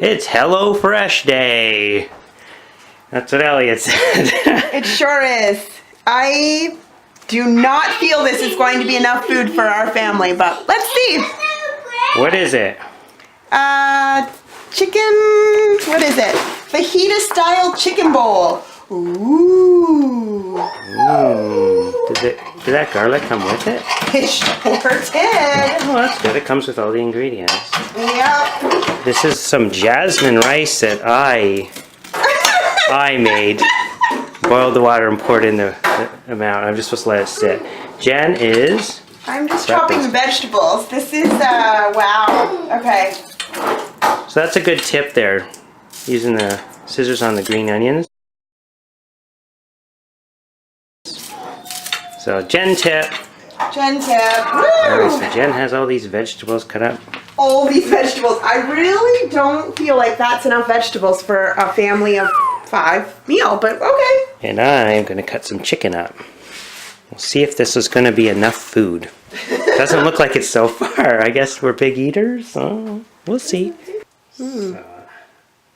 It's HelloFresh Day. That's what Elliot said. It sure is. I do not feel this is going to be enough food for our family, but let's see. What is it? Chicken, what is it? Fajita style chicken bowl. Ooh. Did that garlic come with it? It sure did. Oh, that's good. It comes with all the ingredients. Yep. This is some jasmine rice that I made. Boiled the water and poured in the amount. I'm just supposed to let it sit. Jen is... I'm just chopping the vegetables. This is, wow. Okay. So that's a good tip there. Using the scissors on the green onions. So Jen tip. Jen tip. Woo! Alright, so Jen has all these vegetables cut up. All these vegetables. I really don't feel like that's enough vegetables for a family of 5 meal, but okay. And I'm going to cut some chicken up. We'll see if this is going to be enough food. Doesn't look like it so far. I guess we're big eaters. So we'll see. So,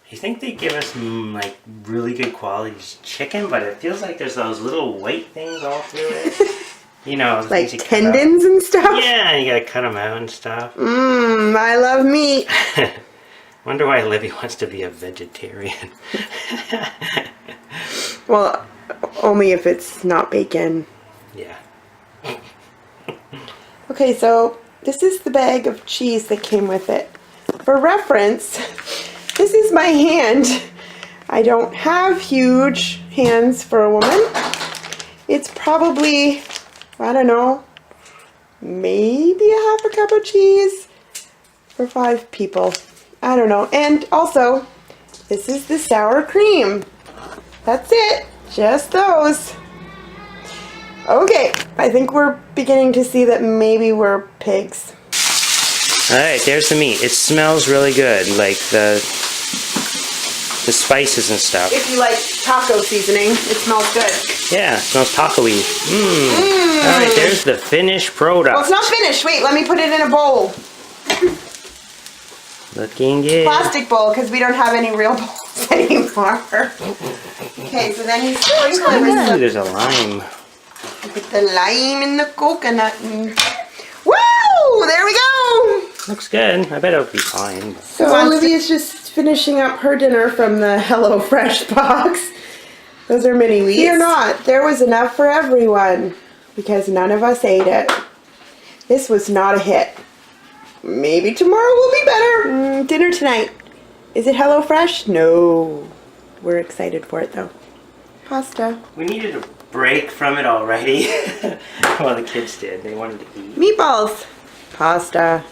you think they give us like really good quality chicken, but it feels like there's those little white things all through it. You know, like tendons and stuff? Yeah, you gotta cut them out and stuff. I love meat. Wonder why Libby wants to be a vegetarian. Well, only if it's not bacon. Yeah. Okay, so this is the bag of cheese that came with it. For reference, this is my hand. I don't have huge hands for a woman. It's probably, I don't know, maybe a half a cup of cheese for 5 people. I don't know. And also, this is the sour cream. That's it. Just those. Okay, I think we're beginning to see that maybe we're pigs. Alright, there's the meat. It smells really good, like the spices and stuff. If you like taco seasoning, it smells good. Yeah, it smells taco-y. Alright, there's the finished product. Well, it's not finished. Wait, let me put it in a bowl. Looking good. Plastic bowl, because we don't have any real bowls anymore. Okay, so then you sprinkle it with Ooh, there's a lime. Put the lime in the coconut. Woo! There we go! Looks good. I bet it'll be fine. So Olivia's just finishing up her dinner from the HelloFresh box. Those are mini wheats. Fear not, there was enough for everyone because none of us ate it. This was not a hit. Maybe tomorrow will be better. Dinner tonight. Is it HelloFresh? No. We're excited for it though. Pasta. We needed a break from it already. Well, the kids did. They wanted to eat. Meatballs. Pasta.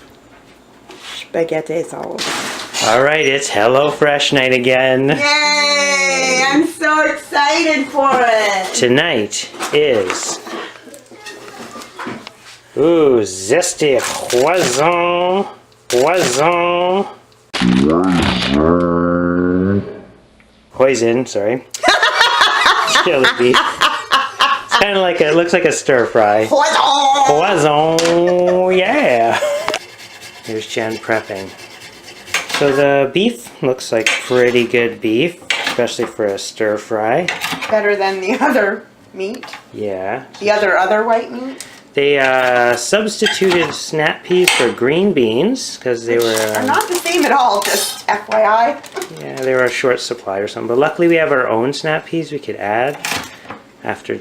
Spaghetti sauce. Alright, it's HelloFresh night again. Yay! I'm so excited for it. Tonight is... Ooh, zesty poison. Poison, sorry. Chili beef. It's kind of like it looks like a stir fry. Poison, yeah. Here's Jen prepping. So the beef looks like pretty good beef, especially for a stir fry. Better than the other meat. Yeah. The other white meat. They substituted snap peas for green beans because they were... Are not the same at all, just FYI. Yeah, they were a short supply or something. But luckily we have our own snap peas we could add after.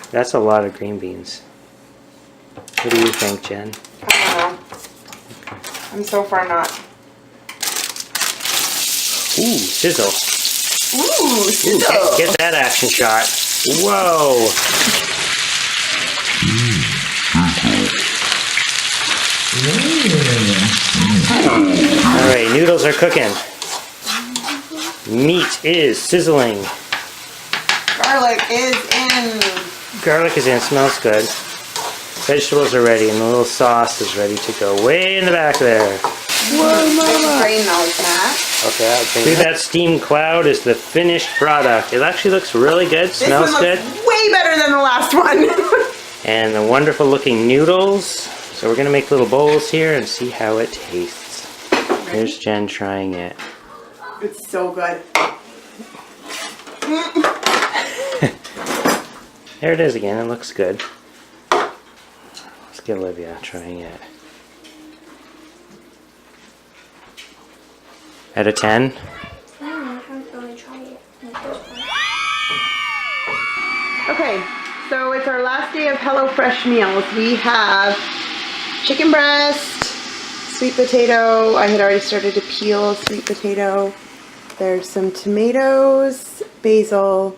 That's a lot of green beans. What do you think, Jen? I don't know. I'm so far not. Ooh, sizzle. Ooh, sizzle. Ooh, get that action shot. Whoa. Alright, noodles are cooking. Meat is sizzling. Garlic is in. Garlic is in, smells good. Vegetables are ready and the little sauce is ready to go way in the back there. Whoa, Mama. Drain those, Matt. Okay, I'll see that steam cloud is the finished product. It actually looks really good, smells good. This one looks way better than the last one. And the wonderful looking noodles. So we're gonna make little bowls here and see how it tastes. Here's Jen trying it. It's so good. There it is again. It looks good. Let's get Olivia trying it. Out of 10? I'm going to try it. Okay, so it's our last day of HelloFresh meals. We have chicken breast, sweet potato. I had already started to peel sweet potato. There's some tomatoes, basil,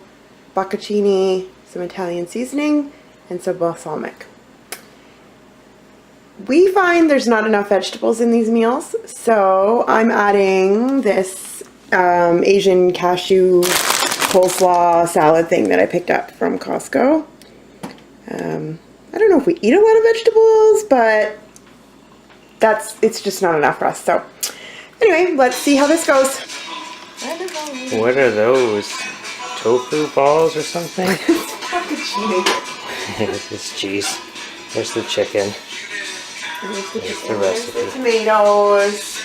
bocconcini, some Italian seasoning, and some balsamic. We find there's not enough vegetables in these meals, so I'm adding this Asian cashew coleslaw salad thing that I picked up from Costco. I don't know if we eat a lot of vegetables, but it's just not enough for us. So anyway, let's see how this goes. What are those? Tofu balls or something? It's cheese. There's the chicken. There's the recipe. The tomatoes.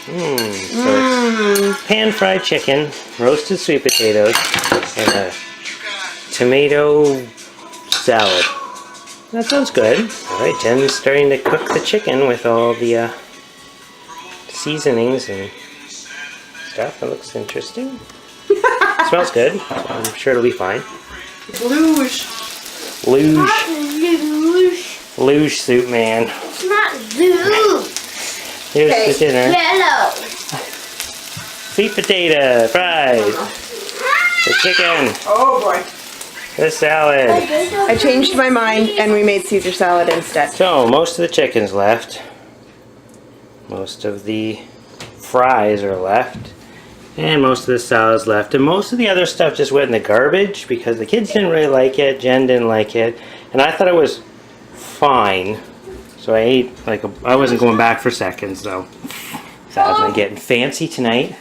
So pan-fried chicken, roasted sweet potatoes, and a tomato salad. That sounds good. Alright, Jen's starting to cook the chicken with all the seasonings and stuff. That looks interesting. Smells good. So I'm sure it'll be fine. Luge. Luge. Not luge. Luge soup, man. It's not luge. Here's Okay. the dinner. Yellow. Sweet potato, fried. The chicken. Oh boy. The salad. I changed my mind and we made Caesar salad instead. So, most of the chicken's left. Most of the fries are left. And most of the salad's left. And most of the other stuff just went in the garbage because the kids didn't really like it. Jen didn't like it. And I thought it was fine. So I ate, I wasn't going back for seconds though. Salad's not getting fancy tonight.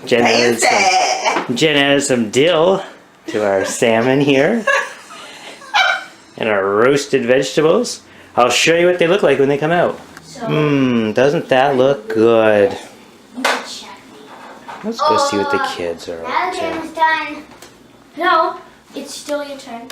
Jen added some dill to our salmon here. And our roasted vegetables. I'll show you what they look like when they come out. So, Doesn't that look good? check. Let's go see what the kids are Now up the game to. is done. No, it's still your turn.